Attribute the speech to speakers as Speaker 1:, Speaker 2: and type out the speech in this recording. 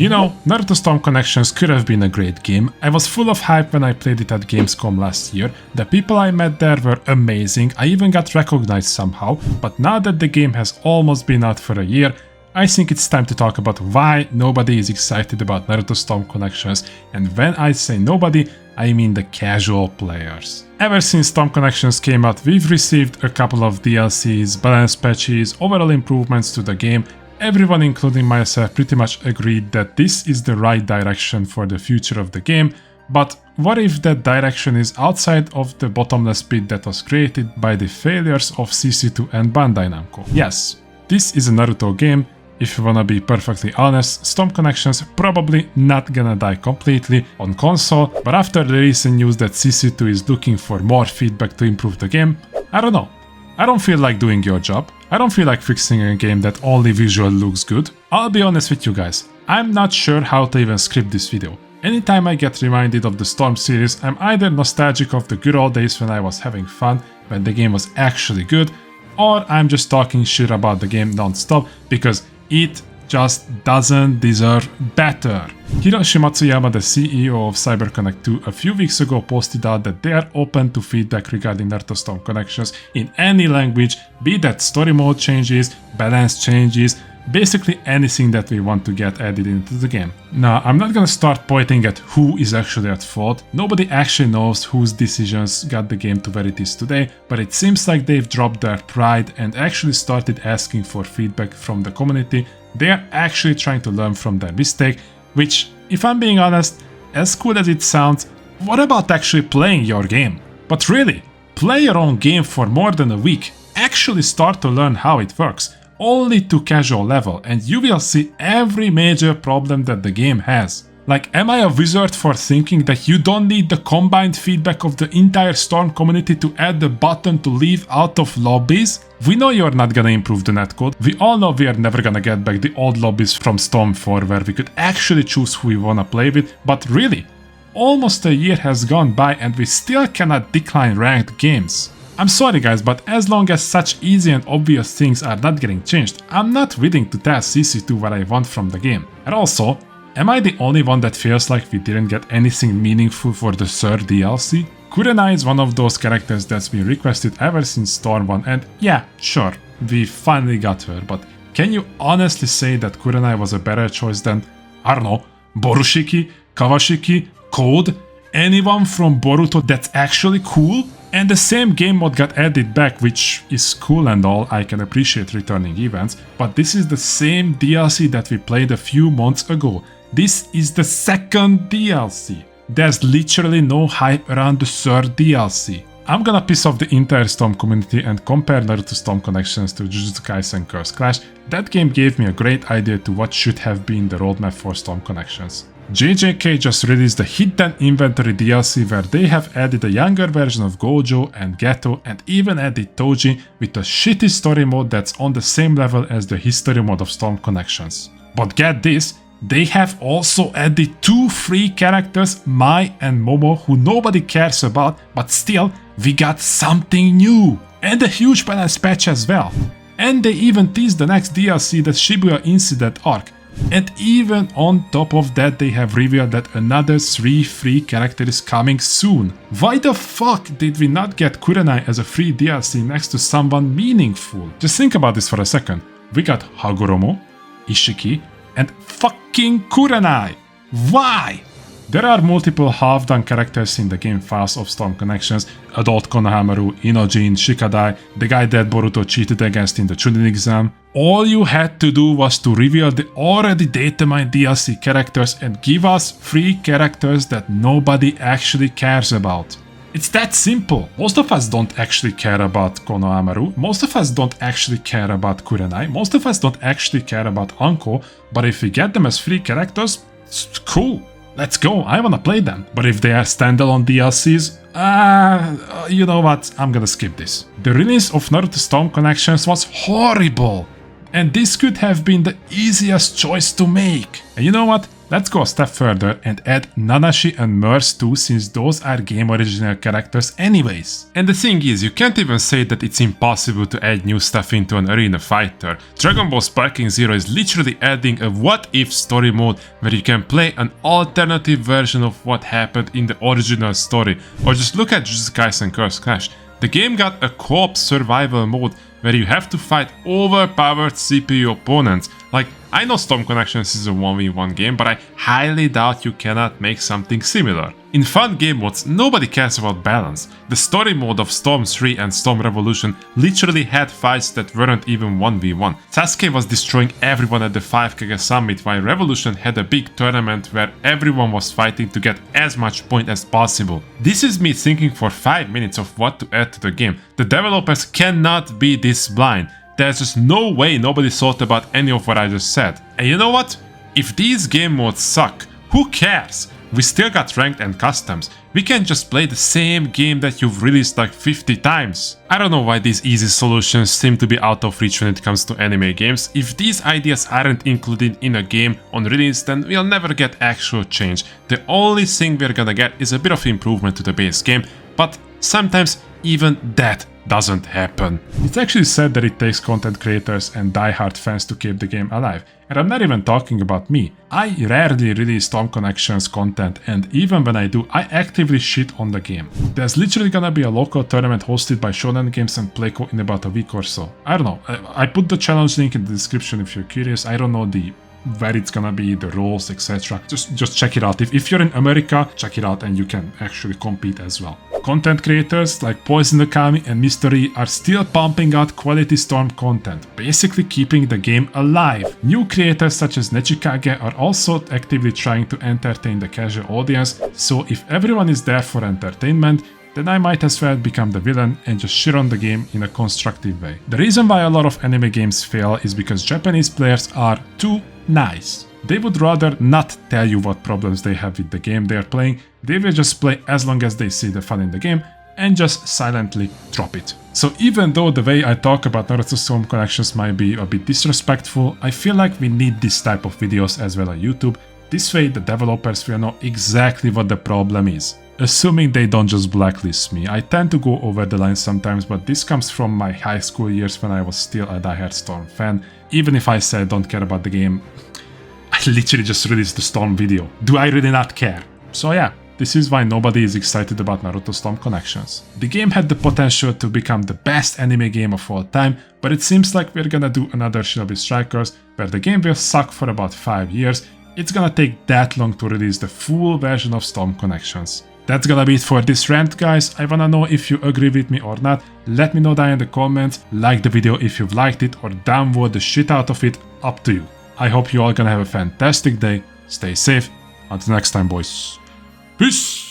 Speaker 1: You know, Naruto Storm Connections could have been a great game. I was full of hype when I played it at Gamescom last year. The people I met there were amazing, I even got recognized somehow, but now that the game has almost been out for a year, I think it's time to talk about why nobody is excited about Naruto Storm Connections, and when I say nobody, I mean the casual players. Ever since Storm Connections came out, we've received a couple of DLCs, balance patches, overall improvements to the game. Everyone, including myself, pretty much agreed that this is the right direction for the future of the game, but what if that direction is outside of the bottomless pit that was created by the failures of CC2 and Bandai Namco? Yes, this is a Naruto game. If you wanna be perfectly honest, Storm Connections probably not gonna die completely on console, but after the recent news that CC2 is looking for more feedback to improve the game, I don't know. I don't feel like doing your job. I don't feel like fixing a game that only visually looks good. I'll be honest with you guys, I'm not sure how to even script this video. Anytime I get reminded of the Storm series, I'm either nostalgic of the good old days when I was having fun, when the game was actually good, or I'm just talking shit about the game non-stop because it just doesn't deserve better. Hiroshi Matsuyama, the CEO of CyberConnect 2, a few weeks ago posted out that they are open to feedback regarding Naruto Storm Connections in any language, be that story mode changes, balance changes, basically anything that we want to get added into the game. Now, I'm not gonna start pointing at who is actually at fault. Nobody actually knows whose decisions got the game to where it is today, but it seems like they've dropped their pride and actually started asking for feedback from the community. They are actually trying to learn from their mistake, which, if I'm being honest, as cool as it sounds, what about actually playing your game? But really, play your own game for more than a week. Actually start to learn how it works. Only to casual level, and you will see every major problem that the game has. Like, am I a wizard for thinking that you don't need the combined feedback of the entire Storm community to add the button to leave out of lobbies? We know you're not gonna improve the netcode. We all know we are never gonna get back the old lobbies from Storm 4 where we could actually choose who we wanna play with, but really, almost a year has gone by and we still cannot decline ranked games. I'm sorry guys, but as long as such easy and obvious things are not getting changed, I'm not willing to tell CC2 what I want from the game. And also, am I the only one that feels like we didn't get anything meaningful for the third DLC? Kurenai is one of those characters that's been requested ever since Storm 1, and yeah, sure, we finally got her, but can you honestly say that Kurenai was a better choice than, I don't know, Borushiki, Kawashiki, Code, anyone from Boruto that's actually cool? And the same game mode got added back, which is cool and all, I can appreciate returning events, but this is the same DLC that we played a few months ago. This is the second DLC. There's literally no hype around the third DLC. I'm gonna piss off the entire Storm community and compare Naruto Storm Connections to Jujutsu Kaisen Curse Clash. That game gave me a great idea to what should have been the roadmap for Storm Connections. JJK just released the Hidden Inventory DLC where they have added a younger version of Gojo and Geto and even added Toji with a shitty story mode that's on the same level as the history mode of Storm Connections. But get this, they have also added two free characters, Mai and Momo, who nobody cares about, but still, we got something new! And a huge balance patch as well. And they even teased the next DLC, the Shibuya Incident arc. And even on top of that, they have revealed that another 3 free character is coming soon. Why the fuck did we not get Kurenai as a free DLC next to someone meaningful? Just think about this for a second. We got Hagoromo, Ishiki, and fucking Kurenai! Why? There are multiple half-done characters in the game files of Storm Connections: Adult Konohamaru, Inojin, Shikadai, the guy that Boruto cheated against in the Chunin exam. All you had to do was to reveal the already data-mined DLC characters and give us free characters that nobody actually cares about. It's that simple. Most of us don't actually care about Konohamaru, most of us don't actually care about Kurenai, most of us don't actually care about Anko, but if we get them as free characters, it's cool. Let's go, I wanna play them. But if they are standalone DLCs, you know what, I'm gonna skip this. The release of Naruto Storm Connections was horrible. And this could have been the easiest choice to make. And you know what? Let's go a step further and add Nanashi and Merce too, since those are game original characters anyways. And the thing is, you can't even say that it's impossible to add new stuff into an arena fighter. Dragon Ball Sparking Zero is literally adding a what if story mode where you can play an alternative version of what happened in the original story. Or just look at Jujutsu Kaisen Curse Clash. The game got a co-op survival mode where you have to fight overpowered CPU opponents. Like, I know Storm Connections is a 1v1 game, but I highly doubt you cannot make something similar. In fun game modes, nobody cares about balance. The story mode of Storm 3 and Storm Revolution literally had fights that weren't even 1v1. Sasuke was destroying everyone at the 5Kage Summit, while Revolution had a big tournament where everyone was fighting to get as much point as possible. This is me thinking for 5 minutes of what to add to the game. The developers cannot be this blind. There's just no way nobody thought about any of what I just said. And you know what? If these game modes suck, who cares? We still got ranked and customs. We can just play the same game that you've released like 50 times. I don't know why these easy solutions seem to be out of reach when it comes to anime games. If these ideas aren't included in a game on release, then we'll never get actual change. The only thing we're gonna get is a bit of improvement to the base game, but sometimes even that doesn't happen. It's actually said that it takes content creators and die-hard fans to keep the game alive. And I'm not even talking about me. I rarely release Storm Connections content, and even when I do, I actively shit on the game. There's literally gonna be a local tournament hosted by Shonen Games and Playco in about a week or so. I don't know, I put the challenge link in the description if you're curious. I don't know where it's gonna be, the rules, etc. Just check it out. If you're in America, check it out and you can actually compete as well. Content creators like Poison Akami and Mystery are still pumping out quality Storm content, basically keeping the game alive. New creators such as Nechikage are also actively trying to entertain the casual audience, so if everyone is there for entertainment, then I might as well become the villain and just shit on the game in a constructive way. The reason why a lot of anime games fail is because Japanese players are too nice. They would rather not tell you what problems they have with the game they are playing. They will just play as long as they see the fun in the game and just silently drop it. So even though the way I talk about Naruto Storm Connections might be a bit disrespectful, I feel like we need this type of videos as well on YouTube. This way the developers will know exactly what the problem is. Assuming they don't just blacklist me. I tend to go over the line sometimes, but this comes from my high school years when I was still a diehard Storm fan. Even if I said don't care about the game, I literally just released the Storm video. Do I really not care? So yeah, this is why nobody is excited about Naruto Storm Connections. The game had the potential to become the best anime game of all time, but it seems like we're gonna do another Shinobi Strikers, where the game will suck for about 5 years. It's gonna take that long to release the full version of Storm Connections. That's gonna be it for this rant, guys. I wanna know if you agree with me or not. Let me know down in the comments. Like the video if you've liked it, or downvote the shit out of it. Up to you. I hope you all gonna have a fantastic day. Stay safe. Until next time, boys. Peace!